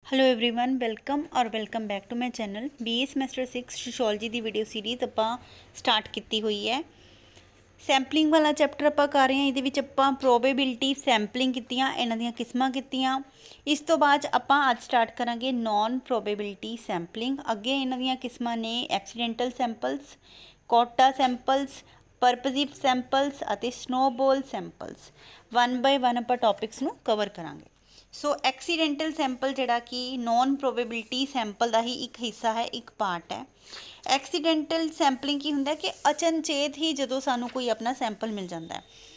Hello everyone welcome back to my channel BA semester 6 sociology की video series आप start की हुई है। सैंपलिंग वाला चैप्टर आप कर रहे हैं। ये प्रोबेबिलिटी सैंपलिंग कीतियां, इन्हां दियां किस्मां कीतियां। इस तो बाद आप अज स्टार्ट करांगे नॉन प्रोबेबिलिटी सैंपलिंग। अगे इन्हां दियां किस्मां ने accidental samples, quota samples, purposive samples अते snowball samples. One by one आप टॉपिक्स नूं कवर करांगे। सो एक्सीडेंटल सैंपल जिहड़ा कि नॉन प्रोबेबिलिटी सैंपल का ही एक हिस्सा है, एक पार्ट है। एक्सीडेंटल सैंपलिंग की हुंदा है कि अचनचेत ही जदों सानू कोई अपना सैंपल मिल जाता है।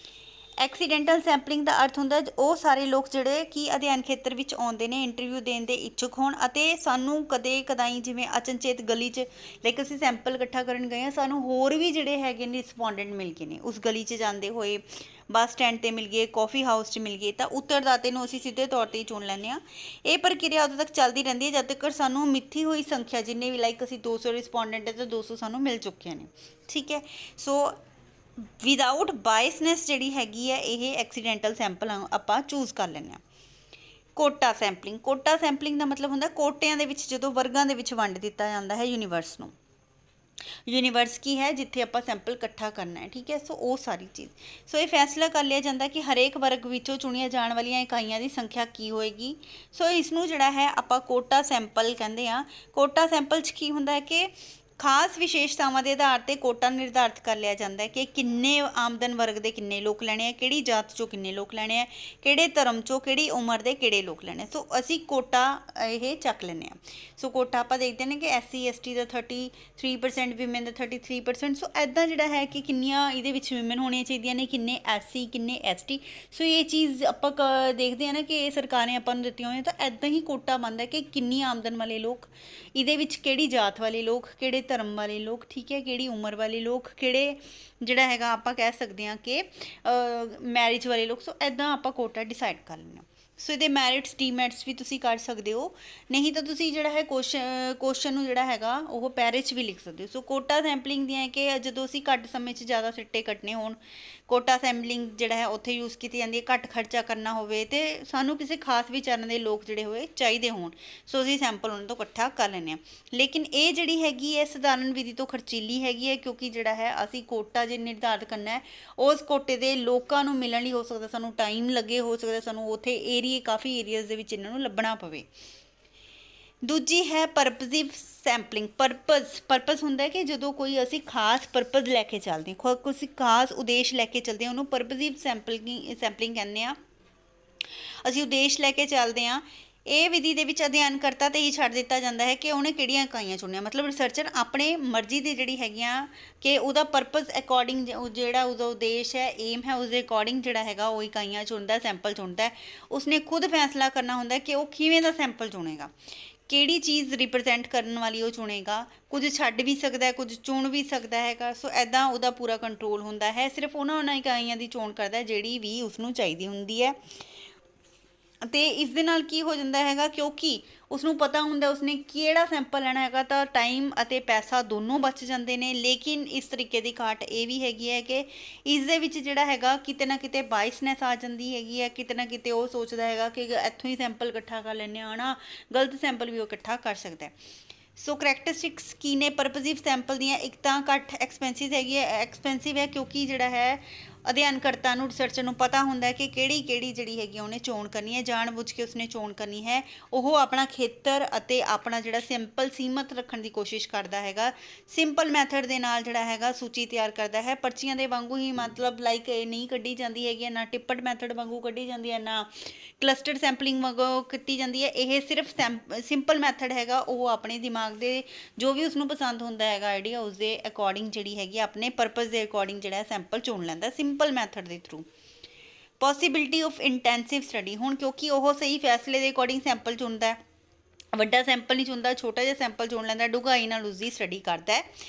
एक्सीडेंटल सैंपलिंग का अर्थ हुंदा वो सारे लोग जिहड़े कि अध्ययन खेत्र विच आउंदे ने, इंटरव्यू देण दे इच्छुक होण अते सानू कदे कदाई जिवें अचनचेत गली च लाइक असीं सैंपल इकट्ठा करन गए हैं, सानू होर भी जिहड़े हैगे ने रिस्पोंडेंट मिल गए ने। उस गली च जांदे होए बस स्टैंड ते मिल गए, कॉफी हाउस च मिल गए, तो उत्तरदाते नूं असीं सीधे तौर ते ही चुन लैंदे आं। ये प्रक्रिया उदों तक चलदी रहिंदी है जद तक सानू मिथी हुई संख्या जिन्ने भी लाइक असीं 200 रिस्पोंडेंट है तो 200 सानू मिल चुके ने। ठीक है, सो विदाउट बायसनैस जिहड़ी हैगी है ये एक्सीडेंटल सैंपल आपां चूज कर लैंदे आं। कोटा सैंपलिंग का मतलब हुंदा कोटियां दे विच जदों वर्गां दे विच वंड दिता जांदा है यूनीवर्स नूं। यूनीवर्स की है जिथे आप सैंपल इकट्ठा करना है। ठीक है, सो वो सारी चीज़ सो ये फैसला कर लिया जाता है कि हरेक वर्ग विचों चुनिया जाने वाली इकाइयां की संख्या की होएगी। सो इसनूं जिहड़ा है आप कोटा सैंपल कहते हैं। कोटा सैंपल च की हुंदा है कि खास विशेषतावां के आधार पर कोटा निर्धारित कर लिया जाता है कि किन्ने आमदन वर्ग के किन्ने लोग लैणे है, किहड़ी जात चों किन्ने लोग लैणे है, किहड़े धर्म चों किहड़ी उम्र के किहड़े लोग लैणे। सो असीं कोटा ये चक लैंदे आं। सो कोटा आप देखते हैं कि SC ST का 33%, विमेन का 33%। सो ऐदा जिहड़ा है कि किन्नियां इहदे विच विमेन होणियां चाहीदियां ने, किन्ने SC किन्ने ST। सो ये चीज़ आप देखते हैं ना कि सरकारें आपां नूं दित्तियां होईयां, तो ऐदा ही कोटा बनदा है कि किन्नी आमदन वाले लोग, इहदे विच किहड़ी जात वाले लोग, किहड़े धर्म वाले लोग, ठीक है, किहड़ी उम्र वाले लोग, किहड़े जिहड़ा हैगा आपां कह सकते हैं कि मैरिज वाले लोग। सो ऐदा आपां कोटा डिसाइड कर लैंदे। सो ये मैरिट्स डीमैरिट्स भी तुसीं कर सकते हो, नहीं तो तुसीं जिहड़ा है क्वेश्चन नूं जिहड़ा हैगा वो पैरे च भी लिख सकते हो। सो कोटा सैंपलिंग दियां कि जदों असीं घੱਟ समय च ज़्यादा सिट्टे कट्टने होण, कोटा सैंपलिंग जिहड़ा है उत्थे यूज़ की जाती है। घੱਟ खर्चा करना होवे ते सानू किसी खास विचारां दे लोग जिहड़े होए चाहीदे होण, सो असीं सैंपल उन्हां तों इकट्ठा कर लैंदे आं। लेकिन ये जिहड़ी हैगी है सधारण विधि तो खर्चीली हैगी है, क्योंकि जिहड़ा है असीं कोटा जे निर्धारित करना है उस कोटे दे लोकां नूं मिलण लई हो सकदा सानू टाइम लगे, हो सकदा सानू उत्थे एरिए काफ़ी एरियाज़ दे विच इन्हां नूं लभणा पवे। दूजी है परपजिव सैंपलिंग। परपज़ हुंदा है कि जदों कोई असीं खास परपज़ लैके चलदे हैं, किसी खास उद्देश लैके चलदे हैं, उन्होंने परपजिव सैंपलिंग कहने आ। असीं उद्देश लैके चलदे हैं। ये विधि दे विच अध्ययनकर्ता ते ही छड्ड दित्ता जांदा है कि उन्हें किहड़ियां इकाइयां चुनियां, मतलब रिसर्चर अपने मर्जी दे जिहड़ी हैगियां कि उहदा परपज़ अकॉर्डिंग जिहड़ा उहदा उद्देश है, एम है, उसके अकॉर्डिंग जिहड़ा हैगा वो इकाइयां चुनदा है, सैंपल चुनदा है। उसने खुद फैसला करना हुंदा है कि वो किवें दा सैंपल चुनेगा, किहड़ी चीज़ रिप्रजेंट करने वाली वो चुनेगा। कुछ छड्ड भी सकता है, कुछ चुन भी सकता है। सो ऐदा उहदा पूरा कंट्रोल हुंदा है। सिर्फ उन्हां इकाइयां की चोण करता है जिहड़ी भी उसनूं चाहीदी हुंदी है। तो इस दे नाल की हो जाता है, क्योंकि उसनूं पता हुंदा उसने किहड़ा सैंपल लैना हैगा, तो टाइम अते पैसा दोनों बच जाते हैं। लेकिन इस तरीके की घाट ये भी हैगी है कि इस दे विच जिहड़ा हैगा किते ना किते बायसनैस आ जाती हैगी है, किते ना किते वो सोचदा हैगा कि इत्थों ही सैंपल इकट्ठा कर लैंदे आं ना, गलत सैंपल भी वो इकट्ठा कर सकता है। सो करैक्टरिस्टिक्स की ने परपजिव सैंपल दियां, एक तो घੱਟ एक्सपेंसिव है क्योंकि जिहड़ा है अध्ययनकर्ता नूं रिसर्चर नूं पता हुंदा है कि किहड़ी जिहड़ी हैगी उन्हें चोण करनी है, जाण बुझ के उसने चोण करनी है। वो अपना खेतर अते अपना जिहड़ा सैंपल सीमित रखण दी कोशिश करदा हैगा। सिंपल मैथड दे नाल जिहड़ा हैगा सूची तैयार करदा है, पर्चियां दे वांगू ही, मतलब लाइक नहीं कड्ढी जांदी हैगी, ना टिप्पड मैथड वांगू कड्ढी जांदी है, ना क्लस्टर्ड सैंपलिंग वांगू कीती जांदी है। यह सिर्फ सिंपल मैथड हैगा, वो अपने दिमाग दे जो भी उसनूं पसंद हुंदा हैगा आइडिया, उसके अकॉर्डिंग जिहड़ी हैगी अपने परपज़ दे अकॉर्डिंग जिहड़ा सैंपल चुन लैंदा सिंपल मैथड के थ्रू। पॉसीबिलिटी ऑफ इंटैंसिव स्टडी, हुण क्योंकि वह सही फैसले के अकॉर्डिंग सैंपल चुनता है, वड्डा सैंपल नहीं चुनता, छोटा जिहा सैंपल चुन लैंदा, डूंघाई नाल उसकी स्टडी करता है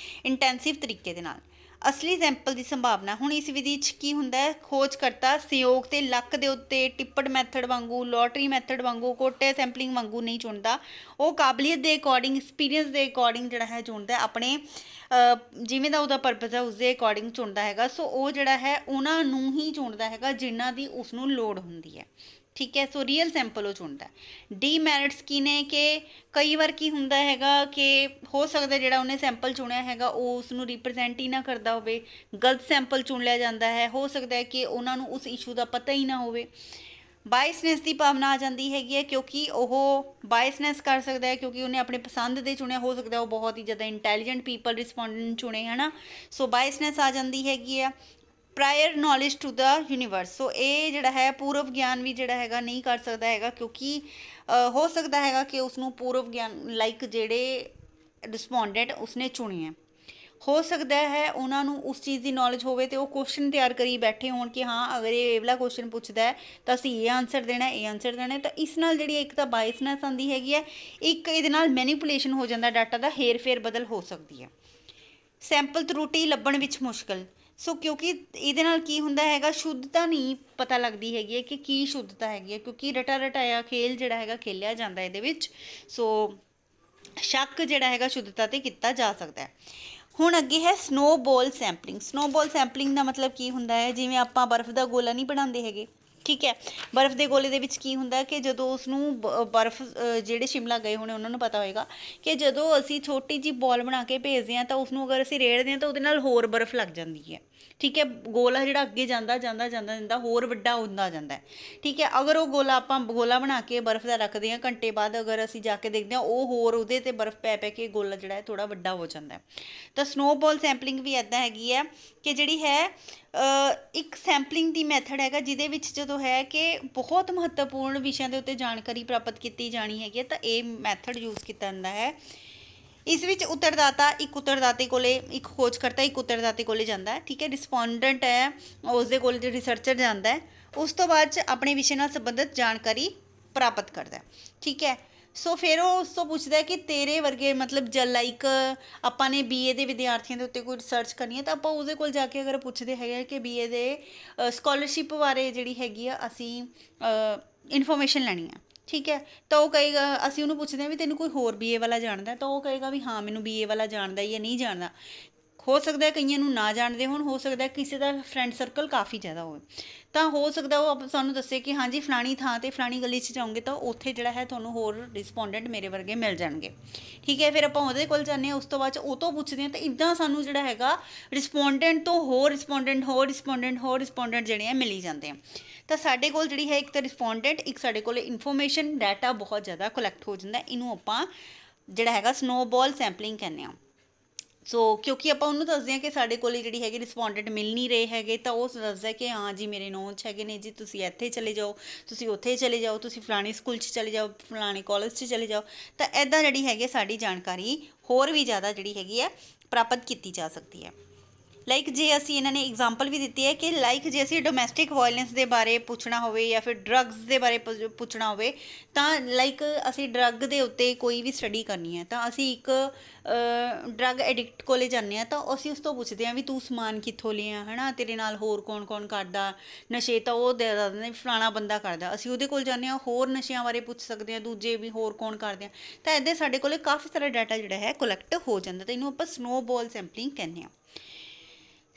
इंटैंसिव तरीके दे नाल। असली सैंपल की संभावना, हुण इस विधि च की हुंदा है, खोज करता सहयोग ते लक दे उत्ते टिप्पड मैथड वांगू, लॉटरी मैथड वांगू, कोटे सैंपलिंग वांगू नहीं चुनता। वो काबलियत के अकॉर्डिंग, एक्सपीरियंस के अकॉर्डिंग जिहड़ा है चुनता है, अपने जिवें दा उहदा परपज़ है उसके अकॉर्डिंग चुनता हैगा। सो वो जिहड़ा है उन्हां नूं ही चुनदा हैगा जिन्हां दी उसनूं लोड़ हुंदी है। ठीक है। सो ਰੀਅਲ ਸੈਂਪਲ ਉਹ ਚੁਣਦਾ। ਡੀਮੈਰਿਟਸ ਕੀ ਨੇ ਕਿ ਕਈ ਵਾਰ ਕੀ ਹੁੰਦਾ ਹੈਗਾ ਕਿ ਹੋ ਸਕਦਾ ਜਿਹੜਾ ਉਹਨੇ ਸੈਂਪਲ ਚੁਣਿਆ ਹੈਗਾ ਉਹ ਉਸ ਨੂੰ ਰਿਪਰੈਜ਼ੈਂਟ ਹੀ ਨਾ ਕਰਦਾ ਹੋਵੇ, ਗਲਤ ਸੈਂਪਲ ਚੁਣ ਲਿਆ ਜਾਂਦਾ ਹੈ। ਹੋ ਸਕਦਾ ਹੈ ਕਿ ਉਹਨਾਂ ਨੂੰ ਉਸ ਇਸ਼ੂ ਦਾ ਪਤਾ ਹੀ ਨਾ ਹੋਵੇ। ਬਾਇਸਨੈਸ ਦੀ ਭਾਵਨਾ ਆ ਜਾਂਦੀ ਹੈਗੀ ਹੈ ਕਿਉਂਕਿ ਉਹ ਬਾਇਸਨੈਸ ਕਰ ਸਕਦਾ ਹੈ ਕਿਉਂਕਿ ਉਹਨੇ ਆਪਣੇ ਪਸੰਦ ਦੇ ਚੁਣਿਆ, ਹੋ ਸਕਦਾ ਉਹ ਬਹੁਤ ਹੀ ਜ਼ਿਆਦਾ ਇੰਟੈਲੀਜੈਂਟ ਪੀਪਲ ਰਿਸਪੋਂਡੈਂਟ ਚੁਣੇ ਹੈ ਨਾ। ਸੋ ਬਾਇਸਨੈਸ ਆ ਜਾਂਦੀ ਹੈਗੀ ਆ। Prior knowledge to the universe, so ਇਹ ਜਿਹੜਾ ਹੈ ਪੂਰਵ ਗਿਆਨ ਵੀ ਜਿਹੜਾ ਹੈਗਾ ਨਹੀਂ ਕਰ ਸਕਦਾ ਹੈਗਾ ਕਿਉਂਕਿ ਹੋ ਸਕਦਾ ਹੈਗਾ ਕਿ ਉਸਨੂੰ ਪੂਰਵ ਗਿਆਨ ਲਾਈਕ ਜਿਹੜੇ ਰਿਸਪੋਂਡੈਂਟ ਉਸਨੇ ਚੁਣੇ ਹੈ, ਹੋ ਸਕਦਾ ਹੈ ਉਹਨਾਂ ਨੂੰ ਉਸ ਚੀਜ਼ ਦੀ ਨੌਲੇਜ ਹੋਵੇ ਅਤੇ ਉਹ ਕੁਐਸਚਨ ਤਿਆਰ ਕਰੀ ਬੈਠੇ ਹੋਣ ਕਿ ਹਾਂ ਅਗਰ ਇਹ ਵਾਲਾ ਕੁਐਸਚਨ ਪੁੱਛਦਾ ਹੈ ਤਾਂ ਅਸੀਂ ਇਹ ਆਨਸਰ ਦੇਣਾ, ਇਹ ਆਨਸਰ ਦੇਣਾ। ਤਾਂ ਇਸ ਨਾਲ ਜਿਹੜੀ ਇੱਕ ਤਾਂ ਬਾਇਸਨੈਸ ਆਉਂਦੀ ਹੈਗੀ ਹੈ, ਇੱਕ ਇਹਦੇ ਨਾਲ ਮੈਨੀਪੂਲੇਸ਼ਨ ਹੋ ਜਾਂਦਾ, ਡਾਟਾ ਦਾ ਹੇਰ ਫੇਰ ਬਦਲ ਹੋ ਸਕਦੀ ਹੈ। ਸੈਂਪਲ ਤਰੁੱਟੀ ਲੱਭਣ ਵਿੱਚ ਮੁਸ਼ਕਲ, ਸੋ ਕਿਉਂਕਿ ਇਹਦੇ ਨਾਲ ਕੀ ਹੁੰਦਾ ਹੈਗਾ ਸ਼ੁੱਧਤਾ ਨਹੀਂ ਪਤਾ ਲੱਗਦੀ ਹੈਗੀ ਹੈ ਕਿ ਕੀ ਸ਼ੁੱਧਤਾ ਹੈਗੀ ਹੈ ਕਿਉਂਕਿ ਰਟਾ ਰਟਾਇਆ ਖੇਲ ਜਿਹੜਾ ਹੈਗਾ ਖੇਲਿਆ ਜਾਂਦਾ ਇਹਦੇ ਵਿੱਚ। ਸੋ ਸ਼ੱਕ ਜਿਹੜਾ ਹੈਗਾ ਸ਼ੁੱਧਤਾ 'ਤੇ ਕੀਤਾ ਜਾ ਸਕਦਾ ਹੈ। ਹੁਣ ਅੱਗੇ ਹੈ ਸਨੋਬੋਲ ਸੈਂਪਲਿੰਗ। ਸਨੋਬੋਲ ਸੈਂਪਲਿੰਗ ਦਾ ਮਤਲਬ ਕੀ ਹੁੰਦਾ ਹੈ, ਜਿਵੇਂ ਆਪਾਂ ਬਰਫ਼ ਦਾ ਗੋਲਾ ਨਹੀਂ ਬਣਾਉਂਦੇ ਹੈਗੇ, ਠੀਕ ਹੈ। ਬਰਫ਼ ਦੇ ਗੋਲੇ ਦੇ ਵਿੱਚ ਕੀ ਹੁੰਦਾ ਕਿ ਜਦੋਂ ਉਸਨੂੰ ਬਰਫ਼ ਜਿਹੜੇ ਸ਼ਿਮਲਾ ਗਏ ਹੋਣੇ ਉਹਨਾਂ ਨੂੰ ਪਤਾ ਹੋਏਗਾ ਕਿ ਜਦੋਂ ਅਸੀਂ ਛੋਟੀ ਜਿਹੀ ਬੋਲ ਬਣਾ ਕੇ ਭੇਜਦੇ ਹਾਂ ਤਾਂ ਉਸਨੂੰ ਅਗਰ ਅਸੀਂ ਰੇੜਦੇ ਹਾਂ ਤਾਂ ਉਹਦੇ ਨਾਲ ਹੋਰ ਬਰਫ਼ ਲੱਗ ਜਾਂਦੀ ਹੈ, ਠੀਕ ਹੈ। ਗੋਲਾ ਜਿਹੜਾ ਅੱਗੇ ਜਾਂਦਾ ਜਾਂਦਾ ਜਾਂਦਾ ਜਾਂਦਾ ਹੋਰ ਵੱਡਾ ਹੁੰਦਾ ਜਾਂਦਾ ਹੈ, ਠੀਕ ਹੈ। ਅਗਰ ਉਹ ਗੋਲਾ ਆਪਾਂ ਗੋਲਾ ਬਣਾ ਕੇ ਬਰਫ਼ ਦਾ ਰੱਖਦੇ ਹਾਂ, ਘੰਟੇ ਬਾਅਦ ਅਗਰ ਅਸੀਂ ਜਾ ਕੇ ਦੇਖਦੇ ਹਾਂ ਉਹ ਹੋਰ ਉਹਦੇ 'ਤੇ ਬਰਫ਼ ਪੈ ਪੈ ਕੇ ਗੋਲਾ ਜਿਹੜਾ ਹੈ ਥੋੜ੍ਹਾ ਵੱਡਾ ਹੋ ਜਾਂਦਾ ਹੈ। ਤਾਂ ਸਨੋਬੋਲ ਸੈਂਪਲਿੰਗ ਵੀ ਇੱਦਾਂ ਹੈਗੀ ਹੈ ਕਿ ਜਿਹੜੀ ਹੈ ਇੱਕ ਸੈਂਪਲਿੰਗ ਦੀ ਮੈਥਡ ਹੈਗਾ ਜਿਹਦੇ ਵਿੱਚ ਜਦੋਂ ਹੈ ਕਿ ਬਹੁਤ ਮਹੱਤਵਪੂਰਨ ਵਿਸ਼ਿਆਂ ਦੇ ਉੱਤੇ ਜਾਣਕਾਰੀ ਪ੍ਰਾਪਤ ਕੀਤੀ ਜਾਣੀ ਹੈਗੀ ਹੈ ਤਾਂ ਇਹ ਮੈਥਡ ਯੂਜ਼ ਕੀਤਾ ਜਾਂਦਾ ਹੈ। ਇਸ ਵਿੱਚ ਉੱਤਰਦਾਤਾ ਇੱਕ ਉੱਤਰਦਾਤੇ ਕੋਲੇ, ਇੱਕ ਖੋਜਕਰਤਾ ਇੱਕ ਉੱਤਰਦਾਤੇ ਕੋਲੇ ਜਾਂਦਾ ਹੈ, ਠੀਕ ਹੈ। ਰਿਸਪੋਂਡੈਂਟ ਹੈ ਉਸਦੇ ਕੋਲ ਜੋ ਰਿਸਰਚਰ ਜਾਂਦਾ ਹੈ, ਉਸ ਤੋਂ ਬਾਅਦ 'ਚ ਆਪਣੇ ਵਿਸ਼ੇ ਨਾਲ ਸੰਬੰਧਿਤ ਜਾਣਕਾਰੀ ਪ੍ਰਾਪਤ ਕਰਦਾ, ਠੀਕ ਹੈ। ਸੋ ਫਿਰ ਉਹ ਉਸ ਤੋਂ ਪੁੱਛਦਾ ਕਿ ਤੇਰੇ ਵਰਗੇ ਮਤਲਬ ਲਾਈਕ ਆਪਾਂ ਨੇ BA ਦੇ ਵਿਦਿਆਰਥੀਆਂ ਦੇ ਉੱਤੇ ਕੋਈ ਰਿਸਰਚ ਕਰਨੀ ਹੈ ਤਾਂ ਆਪਾਂ ਉਹਦੇ ਕੋਲ ਜਾ ਕੇ ਅਗਰ ਪੁੱਛਦੇ ਹੈਗੇ ਕਿ BA ਦੇ ਸਕਾਲਰਸ਼ਿਪ ਬਾਰੇ ਜਿਹੜੀ ਹੈਗੀ ਆ ਅਸੀਂ ਇਨਫੋਰਮੇਸ਼ਨ ਲੈਣੀ ਆ, ਠੀਕ ਹੈ। ਤਾਂ ਉਹ ਕਹੇਗਾ, ਅਸੀਂ ਉਹਨੂੰ ਪੁੱਛਦੇ ਹਾਂ ਵੀ ਤੈਨੂੰ ਕੋਈ ਹੋਰ BA ਵਾਲਾ ਜਾਣਦਾ, ਤਾਂ ਉਹ ਕਹੇਗਾ ਵੀ ਹਾਂ ਮੈਨੂੰ BA ਵਾਲਾ ਜਾਣਦਾ ਜਾਂ ਨਹੀਂ ਜਾਣਦਾ। ਹੋ ਸਕਦਾ ਕਈਆਂ ਨੂੰ ਨਾ ਜਾਣਦੇ ਹੋਣ, ਹੋ ਸਕਦਾ ਕਿਸੇ ਦਾ ਫਰੈਂਡ ਸਰਕਲ ਕਾਫੀ ਜ਼ਿਆਦਾ ਹੋਵੇ, ਤਾਂ ਹੋ ਸਕਦਾ ਉਹ ਸਾਨੂੰ ਦੱਸੇ ਕਿ ਹਾਂਜੀ ਫਲਾਣੀ ਥਾਂ 'ਤੇ ਫਲਾਣੀ ਗਲੀ 'ਚ ਜਾਓਗੇ ਤਾਂ ਉੱਥੇ ਜਿਹੜਾ ਹੈ ਤੁਹਾਨੂੰ ਹੋਰ ਰਿਸਪੋਂਡੈਂਟ ਮੇਰੇ ਵਰਗੇ ਮਿਲ ਜਾਣਗੇ, ਠੀਕ ਹੈ। ਫਿਰ ਆਪਾਂ ਉਹਦੇ ਕੋਲ ਜਾਂਦੇ ਹਾਂ, ਉਸ ਤੋਂ ਬਾਅਦ 'ਚ ਉਹ ਤੋਂ ਪੁੱਛਦੇ ਹਾਂ, ਤਾਂ ਇੱਦਾਂ ਸਾਨੂੰ ਜਿਹੜਾ ਹੈਗਾ ਰਿਸਪੋਂਡੈਂਟ ਤੋਂ ਹੋਰ ਰਿਸਪੋਂਡੈਂਟ ਹੋਰ ਰਿਸਪੋਂਡੈਂਟ ਹੋਰ ਰਿਸਪੋਂਡੈਂਟ ਜਿਹੜੇ ਆ ਮਿਲੀ ਜਾਂਦੇ ਆ। ਤਾਂ ਸਾਡੇ ਕੋਲ ਜਿਹੜੀ ਹੈ ਇੱਕ ਤਾਂ ਰਿਸਪੋਂਡੈਂਟ, ਇੱਕ ਸਾਡੇ ਕੋਲ ਇਨਫੋਰਮੇਸ਼ਨ ਡਾਟਾ ਬਹੁਤ ਜ਼ਿਆਦਾ ਕਲੈਕਟ ਹੋ ਜਾਂਦਾ। ਇਹਨੂੰ ਆਪਾਂ ਜਿਹੜਾ ਹੈਗਾ ਸਨੋਬੋਲ ਸੈਂਪਲਿੰਗ ਕਹਿੰਦੇ ਹਾਂ। ਸੋ ਕਿਉਂਕਿ ਆਪਾਂ ਉਹਨੂੰ ਦੱਸਦੇ ਹਾਂ ਕਿ ਸਾਡੇ ਕੋਲ ਜਿਹੜੀ ਹੈਗੀ ਰਿਸਪੋਂਡੈਂਟ ਮਿਲ ਨਹੀਂ ਰਹੇ ਹੈਗੇ ਤਾਂ ਉਹ ਦੱਸਦਾ ਕਿ ਹਾਂ ਜੀ ਮੇਰੇ ਨੋਨ 'ਚ ਹੈਗੇ ਨੇ ਜੀ, ਤੁਸੀਂ ਇੱਥੇ ਚਲੇ ਜਾਓ, ਤੁਸੀਂ ਉੱਥੇ ਚਲੇ ਜਾਓ, ਤੁਸੀਂ ਫਲਾਣੀ ਸਕੂਲ 'ਚ ਚਲੇ ਜਾਓ, ਫਲਾਣੇ ਕਾਲਜ 'ਚ ਚਲੇ ਜਾਓ। ਤਾਂ ਇੱਦਾਂ ਜਿਹੜੀ ਹੈਗੀ ਸਾਡੀ ਜਾਣਕਾਰੀ ਹੋਰ ਵੀ ਜ਼ਿਆਦਾ ਜਿਹੜੀ ਹੈਗੀ ਹੈ ਪ੍ਰਾਪਤ ਕੀਤੀ ਜਾ ਸਕਦੀ ਹੈ। ਲਾਈਕ ਜੇ ਅਸੀਂ ਇਹਨਾਂ ਨੇ ਐਗਜ਼ਾਮਪਲ ਵੀ ਦਿੱਤੀ ਹੈ ਕਿ ਲਾਈਕ ਜੇ ਅਸੀਂ ਡੋਮੈਸਟਿਕ ਵਾਇਲੈਂਸ ਦੇ ਬਾਰੇ ਪੁੱਛਣਾ ਹੋਵੇ ਜਾਂ ਫਿਰ ਡਰੱਗਸ ਦੇ ਬਾਰੇ ਪੁੱਛਣਾ ਹੋਵੇ ਤਾਂ ਲਾਈਕ ਅਸੀਂ ਡਰੱਗ ਦੇ ਉੱਤੇ ਕੋਈ ਵੀ ਸਟੱਡੀ ਕਰਨੀ ਹੈ ਤਾਂ ਅਸੀਂ ਇੱਕ ਡਰੱਗ ਐਡਿਕਟ ਕੋਲੇ ਜਾਂਦੇ ਹਾਂ ਤਾਂ ਅਸੀਂ ਉਸ ਤੋਂ ਪੁੱਛਦੇ ਹਾਂ ਵੀ ਤੂੰ ਸਮਾਨ ਕਿੱਥੋਂ ਲਿਆ ਹੈ ਨਾ, ਤੇਰੇ ਨਾਲ ਹੋਰ ਕੌਣ ਕੌਣ ਕਰਦਾ ਨਸ਼ੇ, ਤਾਂ ਉਹ ਦੇ ਦਿੰਦੇ ਫਲਾਣਾ ਬੰਦਾ ਕਰਦਾ। ਅਸੀਂ ਉਹਦੇ ਕੋਲ ਜਾਂਦੇ ਹਾਂ, ਹੋਰ ਨਸ਼ਿਆਂ ਬਾਰੇ ਪੁੱਛ ਸਕਦੇ ਹਾਂ, ਦੂਜੇ ਵੀ ਹੋਰ ਕੌਣ ਕਰਦੇ ਆ। ਤਾਂ ਇੱਦਾਂ ਸਾਡੇ ਕੋਲ ਕਾਫੀ ਸਾਰਾ ਡਾਟਾ ਜਿਹੜਾ ਹੈ ਕਲੈਕਟ ਹੋ ਜਾਂਦਾ, ਤਾਂ ਇਹਨੂੰ ਆਪਾਂ ਸਨੋਬੋਲ ਸੈਂਪਲਿੰਗ ਕਹਿੰਦੇ ਹਾਂ।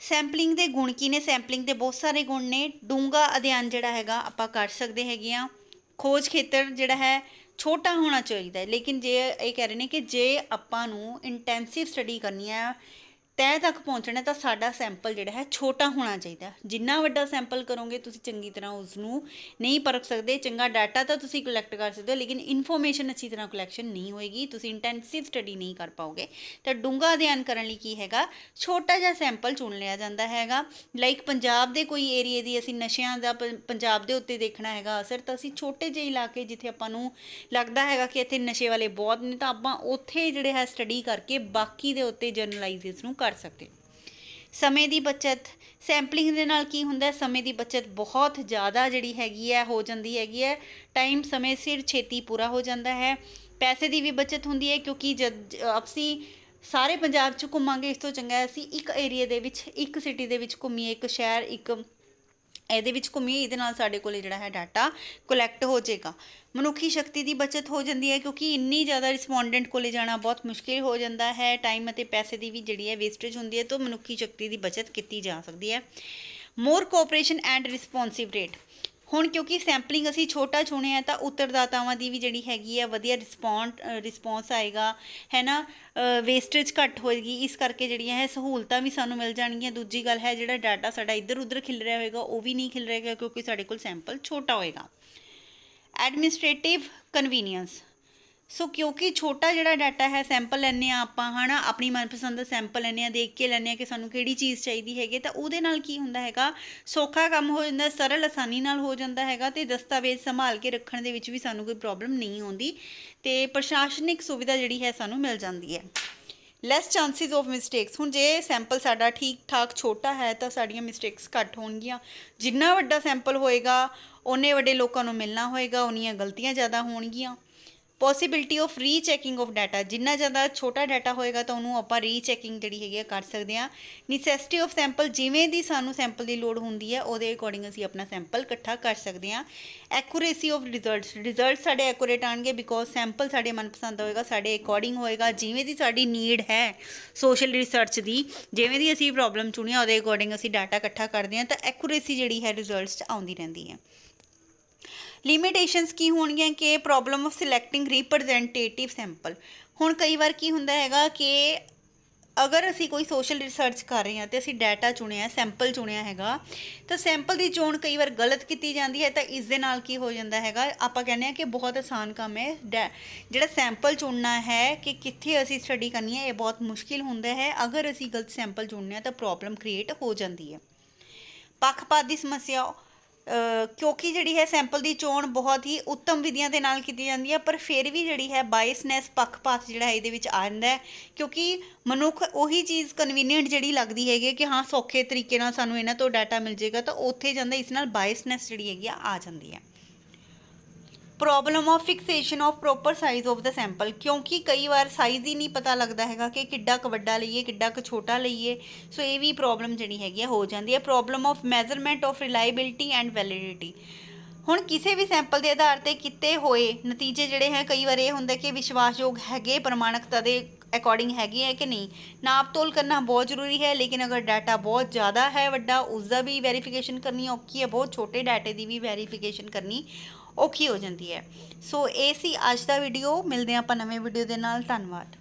ਸੈਂਪਲਿੰਗ ਦੇ ਗੁਣ ਕੀ ਨੇ? ਸੈਂਪਲਿੰਗ ਦੇ ਬਹੁਤ ਸਾਰੇ ਗੁਣ ਨੇ। ਡੂੰਘਾ ਅਧਿਐਨ ਜਿਹੜਾ ਹੈਗਾ ਆਪਾਂ ਕਰ ਸਕਦੇ ਹੈਗੇ ਹਾਂ। ਖੋਜ ਖੇਤਰ ਜਿਹੜਾ ਹੈ ਛੋਟਾ ਹੋਣਾ ਚਾਹੀਦਾ ਹੈ, ਲੇਕਿਨ ਜੇ ਇਹ ਕਹਿ ਰਹੇ ਨੇ ਕਿ ਜੇ ਆਪਾਂ ਨੂੰ ਇੰਟੈਂਸਿਵ ਸਟੱਡੀ ਕਰਨੀ ਹੈ, ਤੈਅ ਤੱਕ ਪਹੁੰਚਣਾ, ਤਾਂ ਸਾਡਾ ਸੈਂਪਲ ਜਿਹੜਾ ਹੈ ਛੋਟਾ ਹੋਣਾ ਚਾਹੀਦਾ। ਜਿੰਨਾ ਵੱਡਾ ਸੈਂਪਲ ਕਰੋਗੇ ਤੁਸੀਂ ਚੰਗੀ ਤਰ੍ਹਾਂ ਉਸਨੂੰ ਨਹੀਂ ਪਰਖ ਸਕਦੇ। ਚੰਗਾ ਡਾਟਾ ਤਾਂ ਤੁਸੀਂ ਕਲੈਕਟ ਕਰ ਸਕਦੇ ਹੋ ਲੇਕਿਨ ਇਨਫੋਰਮੇਸ਼ਨ ਅੱਛੀ ਤਰ੍ਹਾਂ ਕਲੈਕਸ਼ਨ ਨਹੀਂ ਹੋਏਗੀ, ਤੁਸੀਂ ਇੰਟੈਂਸਿਵ ਸਟੱਡੀ ਨਹੀਂ ਕਰ ਪਾਓਗੇ। ਤਾਂ ਡੂੰਘਾ ਅਧਿਐਨ ਕਰਨ ਲਈ ਕੀ ਹੈਗਾ, ਛੋਟਾ ਜਿਹਾ ਸੈਂਪਲ ਚੁਣ ਲਿਆ ਜਾਂਦਾ ਹੈਗਾ। ਲਾਈਕ ਪੰਜਾਬ ਦੇ ਕੋਈ ਏਰੀਏ ਦੀ ਅਸੀਂ ਨਸ਼ਿਆਂ ਦਾ ਪੰਜਾਬ ਦੇ ਉੱਤੇ ਦੇਖਣਾ ਹੈਗਾ ਅਸਰ, ਤਾਂ ਅਸੀਂ ਛੋਟੇ ਜਿਹੇ ਇਲਾਕੇ ਜਿੱਥੇ ਆਪਾਂ ਨੂੰ ਲੱਗਦਾ ਹੈਗਾ ਕਿ ਇੱਥੇ ਨਸ਼ੇ ਵਾਲੇ ਬਹੁਤ ਨੇ ਤਾਂ ਆਪਾਂ ਉੱਥੇ ਜਿਹੜੇ ਹੈ ਸਟੱਡੀ ਕਰਕੇ ਬਾਕੀ ਦੇ ਉੱਤੇ ਜਰਨਲਾਈਜ਼ ਇਸ ਨੂੰ ਕਰ ਸਕਦੇ। ਸਮੇਂ ਦੀ ਬੱਚਤ, ਸੈਂਪਲਿੰਗ ਦੇ ਨਾਲ ਕੀ ਹੁੰਦਾ, ਸਮੇਂ ਦੀ ਬੱਚਤ ਬਹੁਤ ਜ਼ਿਆਦਾ ਜਿਹੜੀ ਹੈਗੀ ਹੈ ਹੋ ਜਾਂਦੀ ਹੈਗੀ ਹੈ। ਟਾਈਮ ਸਮੇਂ ਸਿਰ ਛੇਤੀ ਪੂਰਾ ਹੋ ਜਾਂਦਾ ਹੈ। ਪੈਸੇ ਦੀ ਵੀ ਬੱਚਤ ਹੁੰਦੀ ਹੈ ਕਿਉਂਕਿ ਜਦ ਅਸੀਂ ਸਾਰੇ ਪੰਜਾਬ 'ਚ ਘੁੰਮਾਂਗੇ ਇਸ ਤੋਂ ਚੰਗਾ ਅਸੀਂ ਇੱਕ ਏਰੀਏ ਦੇ ਵਿੱਚ ਇੱਕ ਸਿਟੀ ਦੇ ਵਿੱਚ ਘੁੰਮੀਏ, ਇੱਕ ਸ਼ਹਿਰ ਇੱਕ ਇਹਦੇ ਵਿੱਚ ਘੁੰਮੀਏ, ਇਹਦੇ ਨਾਲ ਸਾਡੇ ਕੋਲ ਜਿਹੜਾ ਹੈ ਡਾਟਾ ਕਲੈਕਟ ਹੋ ਜਾਏਗਾ। ਮਨੁੱਖੀ ਸ਼ਕਤੀ ਦੀ ਬੱਚਤ ਹੋ ਜਾਂਦੀ ਹੈ ਕਿਉਂਕਿ ਇੰਨੀ ਜ਼ਿਆਦਾ ਰਿਸਪੋਂਡੈਂਟ ਕੋਲੇ ਜਾਣਾ ਬਹੁਤ ਮੁਸ਼ਕਿਲ ਹੋ ਜਾਂਦਾ ਹੈ। ਟਾਈਮ ਅਤੇ ਪੈਸੇ ਦੀ ਵੀ ਜਿਹੜੀ ਹੈ ਵੇਸਟੇਜ ਹੁੰਦੀ ਹੈ, ਤਾਂ ਮਨੁੱਖੀ ਸ਼ਕਤੀ ਦੀ ਬੱਚਤ ਕੀਤੀ ਜਾ ਸਕਦੀ ਹੈ। ਮੋਰ ਕੋਆਪਰੇਸ਼ਨ ਐਂਡ ਰਿਸਪੋਂਸਿਵ ਰੇਟ, ਹੁਣ ਕਿਉਂਕਿ ਸੈਂਪਲਿੰਗ ਅਸੀਂ ਛੋਟਾ ਚੁਣਿਆ ਤਾਂ ਉੱਤਰਦਾਤਾਵਾਂ ਦੀ ਵੀ ਜਿਹੜੀ ਹੈਗੀ ਆ ਵਧੀਆ ਰਿਸਪੌਂਸ ਆਏਗਾ, ਹੈ ਨਾ। ਵੇਸਟੇਜ ਘੱਟ ਹੋਏਗੀ, ਇਸ ਕਰਕੇ ਜਿਹੜੀਆਂ ਹੈ ਸਹੂਲਤਾਂ ਵੀ ਸਾਨੂੰ ਮਿਲ ਜਾਣਗੀਆਂ। ਦੂਜੀ ਗੱਲ ਹੈ ਜਿਹੜਾ ਡਾਟਾ ਸਾਡਾ ਇੱਧਰ ਉੱਧਰ ਖਿਲ ਰਿਹਾ ਹੋਏਗਾ ਉਹ ਵੀ ਨਹੀਂ ਖਿਲ ਰਹੇਗਾ ਕਿਉਂਕਿ ਸਾਡੇ ਕੋਲ ਸੈਂਪਲ ਛੋਟਾ ਹੋਏਗਾ। Administrative convenience. ਸੋ ਕਿਉਂਕਿ ਛੋਟਾ ਜਿਹੜਾ ਡਾਟਾ ਹੈ, ਸੈਂਪਲ ਲੈਂਦੇ ਹਾਂ ਆਪਾਂ, ਹੈ ਨਾ, ਆਪਣੀ ਮਨਪਸੰਦ ਦਾ ਸੈਂਪਲ ਲੈਂਦੇ ਹਾਂ, ਦੇਖ ਕੇ ਲੈਂਦੇ ਹਾਂ ਕਿ ਸਾਨੂੰ ਕਿਹੜੀ ਚੀਜ਼ ਚਾਹੀਦੀ ਹੈਗੀ, ਤਾਂ ਉਹਦੇ ਨਾਲ ਕੀ ਹੁੰਦਾ ਹੈਗਾ, ਸੌਖਾ ਕੰਮ ਹੋ ਜਾਂਦਾ, ਸਰਲ ਆਸਾਨੀ ਨਾਲ ਹੋ ਜਾਂਦਾ ਹੈਗਾ, ਅਤੇ ਦਸਤਾਵੇਜ਼ ਸੰਭਾਲ ਕੇ ਰੱਖਣ ਦੇ ਵਿੱਚ ਵੀ ਸਾਨੂੰ ਕੋਈ ਪ੍ਰੋਬਲਮ ਨਹੀਂ ਆਉਂਦੀ, ਅਤੇ ਪ੍ਰਸ਼ਾਸਨਿਕ ਸੁਵਿਧਾ ਜਿਹੜੀ ਹੈ ਸਾਨੂੰ ਮਿਲ ਜਾਂਦੀ ਹੈ। ਲੈਸ ਚਾਂਸਿਸ ਆਫ ਮਿਸਟੇਕਸ। ਹੁਣ ਜੇ ਸੈਂਪਲ ਸਾਡਾ ਠੀਕ ਠਾਕ ਛੋਟਾ ਹੈ ਤਾਂ ਸਾਡੀਆਂ ਮਿਸਟੇਕਸ ਘੱਟ ਹੋਣਗੀਆਂ। ਜਿੰਨਾ ਵੱਡਾ ਸੈਂਪਲ ਹੋਏਗਾ ਓਨੇ ਵੱਡੇ ਲੋਕਾਂ ਨੂੰ ਮਿਲਣਾ ਹੋਏਗਾ, ਉਨੀਆਂ ਗਲਤੀਆਂ ਜ਼ਿਆਦਾ ਹੋਣਗੀਆਂ। Possibility of rechecking of data. ਜਿੰਨਾ ਜ਼ਿਆਦਾ ਛੋਟਾ ਡਾਟਾ ਹੋਏਗਾ ਤਾਂ ਉਹਨੂੰ ਆਪਾਂ ਰੀਚੈਕਿੰਗ ਜਿਹੜੀ ਹੈਗੀ ਆ ਕਰ ਸਕਦੇ ਹਾਂ। Necessity of sample. ਜਿਵੇਂ ਦੀ ਸਾਨੂੰ ਸੈਂਪਲ ਦੀ ਲੋੜ ਹੁੰਦੀ ਹੈ ਉਹਦੇ ਅਕੋਰਡਿੰਗ ਅਸੀਂ ਆਪਣਾ ਸੈਂਪਲ ਇਕੱਠਾ ਕਰ ਸਕਦੇ ਹਾਂ। ਐਕੂਰੇਸੀ ਆਫ ਰਿਜ਼ਲਟਸ ਸਾਡੇ ਐਕੂਰੇਟ ਆਉਣਗੇ ਬਿਕੋਜ਼ ਸੈਂਪਲ ਸਾਡੇ ਮਨਪਸੰਦ ਹੋਏਗਾ, ਸਾਡੇ ਅਕੋਰਡਿੰਗ ਹੋਏਗਾ, ਜਿਵੇਂ ਦੀ ਸਾਡੀ ਨੀਡ ਹੈ ਸੋਸ਼ਲ ਰਿਸਰਚ ਦੀ, ਜਿਵੇਂ ਦੀ ਅਸੀਂ ਪ੍ਰੋਬਲਮ ਚੁਣਿਆ ਉਹਦੇ ਅਕੋਰਡਿੰਗ ਅਸੀਂ ਡਾਟਾ ਇਕੱਠਾ ਕਰਦੇ ਹਾਂ, ਤਾਂ ਐਕੂਰੇਸੀ ਜਿਹੜੀ ਹੈ ਰਿਜ਼ਲਟਸ 'ਚ ਆਉਂਦੀ ਰਹਿੰਦੀ ਹੈ। ਲਿਮਿਟੇਸ਼ਨਸ ਕੀ ਹੋਣਗੀਆਂ ਕਿ ਪ੍ਰੋਬਲਮ ਆਫ ਸਿਲੈਕਟਿੰਗ ਰਿਪਰੈਜ਼ੈਂਟੇਟਿਵ ਸੈਂਪਲ। ਹੁਣ ਕਈ ਵਾਰ ਕੀ ਹੁੰਦਾ ਹੈਗਾ ਕਿ ਅਗਰ ਅਸੀਂ ਕੋਈ ਸੋਸ਼ਲ ਰਿਸਰਚ ਕਰ ਰਹੇ ਹਾਂ ਅਤੇ ਅਸੀਂ ਡਾਟਾ ਚੁਣਿਆ, ਸੈਂਪਲ ਚੁਣਿਆ ਹੈਗਾ, ਤਾਂ ਸੈਂਪਲ ਦੀ ਚੋਣ ਕਈ ਵਾਰ ਗਲਤ ਕੀਤੀ ਜਾਂਦੀ ਹੈ, ਤਾਂ ਇਸ ਦੇ ਨਾਲ ਕੀ ਹੋ ਜਾਂਦਾ ਹੈਗਾ, ਆਪਾਂ ਕਹਿੰਦੇ ਹਾਂ ਕਿ ਬਹੁਤ ਆਸਾਨ ਕੰਮ ਹੈ ਜਿਹੜਾ ਸੈਂਪਲ ਚੁਣਨਾ ਹੈ ਕਿ ਕਿੱਥੇ ਅਸੀਂ ਸਟੱਡੀ ਕਰਨੀ ਹੈ, ਇਹ ਬਹੁਤ ਮੁਸ਼ਕਿਲ ਹੁੰਦਾ ਹੈ। ਅਗਰ ਅਸੀਂ ਗਲਤ ਸੈਂਪਲ ਚੁਣਨੇ ਹਾਂ ਤਾਂ ਪ੍ਰੋਬਲਮ ਕ੍ਰੀਏਟ ਹੋ ਜਾਂਦੀ ਹੈ। ਪੱਖਪਾਤ ਦੀ ਸਮੱਸਿਆ। ਕਿਉਂਕਿ ਜਿਹੜੀ ਹੈ ਸੈਂਪਲ ਦੀ ਚੋਣ ਬਹੁਤ ਹੀ ਉੱਤਮ ਵਿਧੀਆਂ ਦੇ ਨਾਲ ਕੀਤੀ ਜਾਂਦੀ ਹੈ, ਪਰ ਫਿਰ ਵੀ ਜਿਹੜੀ ਹੈ ਬਾਇਸਨੈਸ, ਪੱਖਪਾਤ ਜਿਹੜਾ ਇਹਦੇ ਵਿੱਚ ਆ ਜਾਂਦਾ ਹੈ, ਕਿਉਂਕਿ ਮਨੁੱਖ ਉਹੀ ਚੀਜ਼ ਕਨਵੀਨੀਅੰਟ ਜਿਹੜੀ ਲੱਗਦੀ ਹੈਗੀ ਕਿ ਹਾਂ ਸੌਖੇ ਤਰੀਕੇ ਨਾਲ ਸਾਨੂੰ ਇਹਨਾਂ ਤੋਂ ਡਾਟਾ ਮਿਲ ਜਾਏਗਾ, ਤਾਂ ਉੱਥੇ ਜਾਂਦਾ, ਇਸ ਨਾਲ ਬਾਇਸਨੈਸ ਜਿਹੜੀ ਹੈਗੀ ਆ ਜਾਂਦੀ ਹੈ। Problem of fixation of proper size of the sample. ਕਿਉਂਕਿ ਕਈ ਵਾਰ ਸਾਈਜ਼ ਹੀ ਨਹੀਂ ਪਤਾ ਲੱਗਦਾ ਹੈਗਾ ਕਿ ਕਿੱਡਾ ਕੁ ਵੱਡਾ ਲਈਏ, ਕਿੱਡਾ ਕੁ ਛੋਟਾ ਲਈਏ, ਸੋ ਇਹ ਵੀ ਪ੍ਰੋਬਲਮ ਜਿਹੜੀ ਹੈਗੀ ਆ ਹੋ ਜਾਂਦੀ ਹੈ। Problem of measurement of reliability and validity. ਹੁਣ ਕਿਸੇ ਵੀ ਸੈਂਪਲ ਦੇ ਆਧਾਰ 'ਤੇ ਕੀਤੇ ਹੋਏ ਨਤੀਜੇ ਜਿਹੜੇ ਹੈ, ਕਈ ਵਾਰ ਇਹ ਹੁੰਦਾ ਕਿ ਵਿਸ਼ਵਾਸਯੋਗ ਹੈਗੇ, ਪ੍ਰਮਾਣਿਕਤਾ ਦੇ ਅਕੋਰਡਿੰਗ ਹੈਗੇ ਹੈ ਕਿ ਨਹੀਂ। ਨਾਪ ਤੋਲ ਕਰਨਾ ਬਹੁਤ ਜ਼ਰੂਰੀ ਹੈ, ਲੇਕਿਨ ਅਗਰ ਡਾਟਾ ਬਹੁਤ ਜ਼ਿਆਦਾ ਹੈ ਵੱਡਾ, ਉਸ ਦਾ ਵੀ ਵੈਰੀਫਿਕੇਸ਼ਨ ਕਰਨੀ ਔਖੀ ਹੈ, ਬਹੁਤ ਛੋਟੇ ਡਾਟੇ ਦੀ ਵੀ ਵੈਰੀਫਿਕੇਸ਼ਨ ਕਰਨੀ ਔਖੀ ਹੋ ਜਾਂਦੀ ਹੈ। ਸੋ ਇਹ ਸੀ ਅੱਜ ਦਾ ਵੀਡੀਓ। ਮਿਲਦੇ ਹਾਂ ਆਪਾਂ ਨਵੇਂ ਵੀਡੀਓ ਦੇ ਨਾਲ। ਧੰਨਵਾਦ।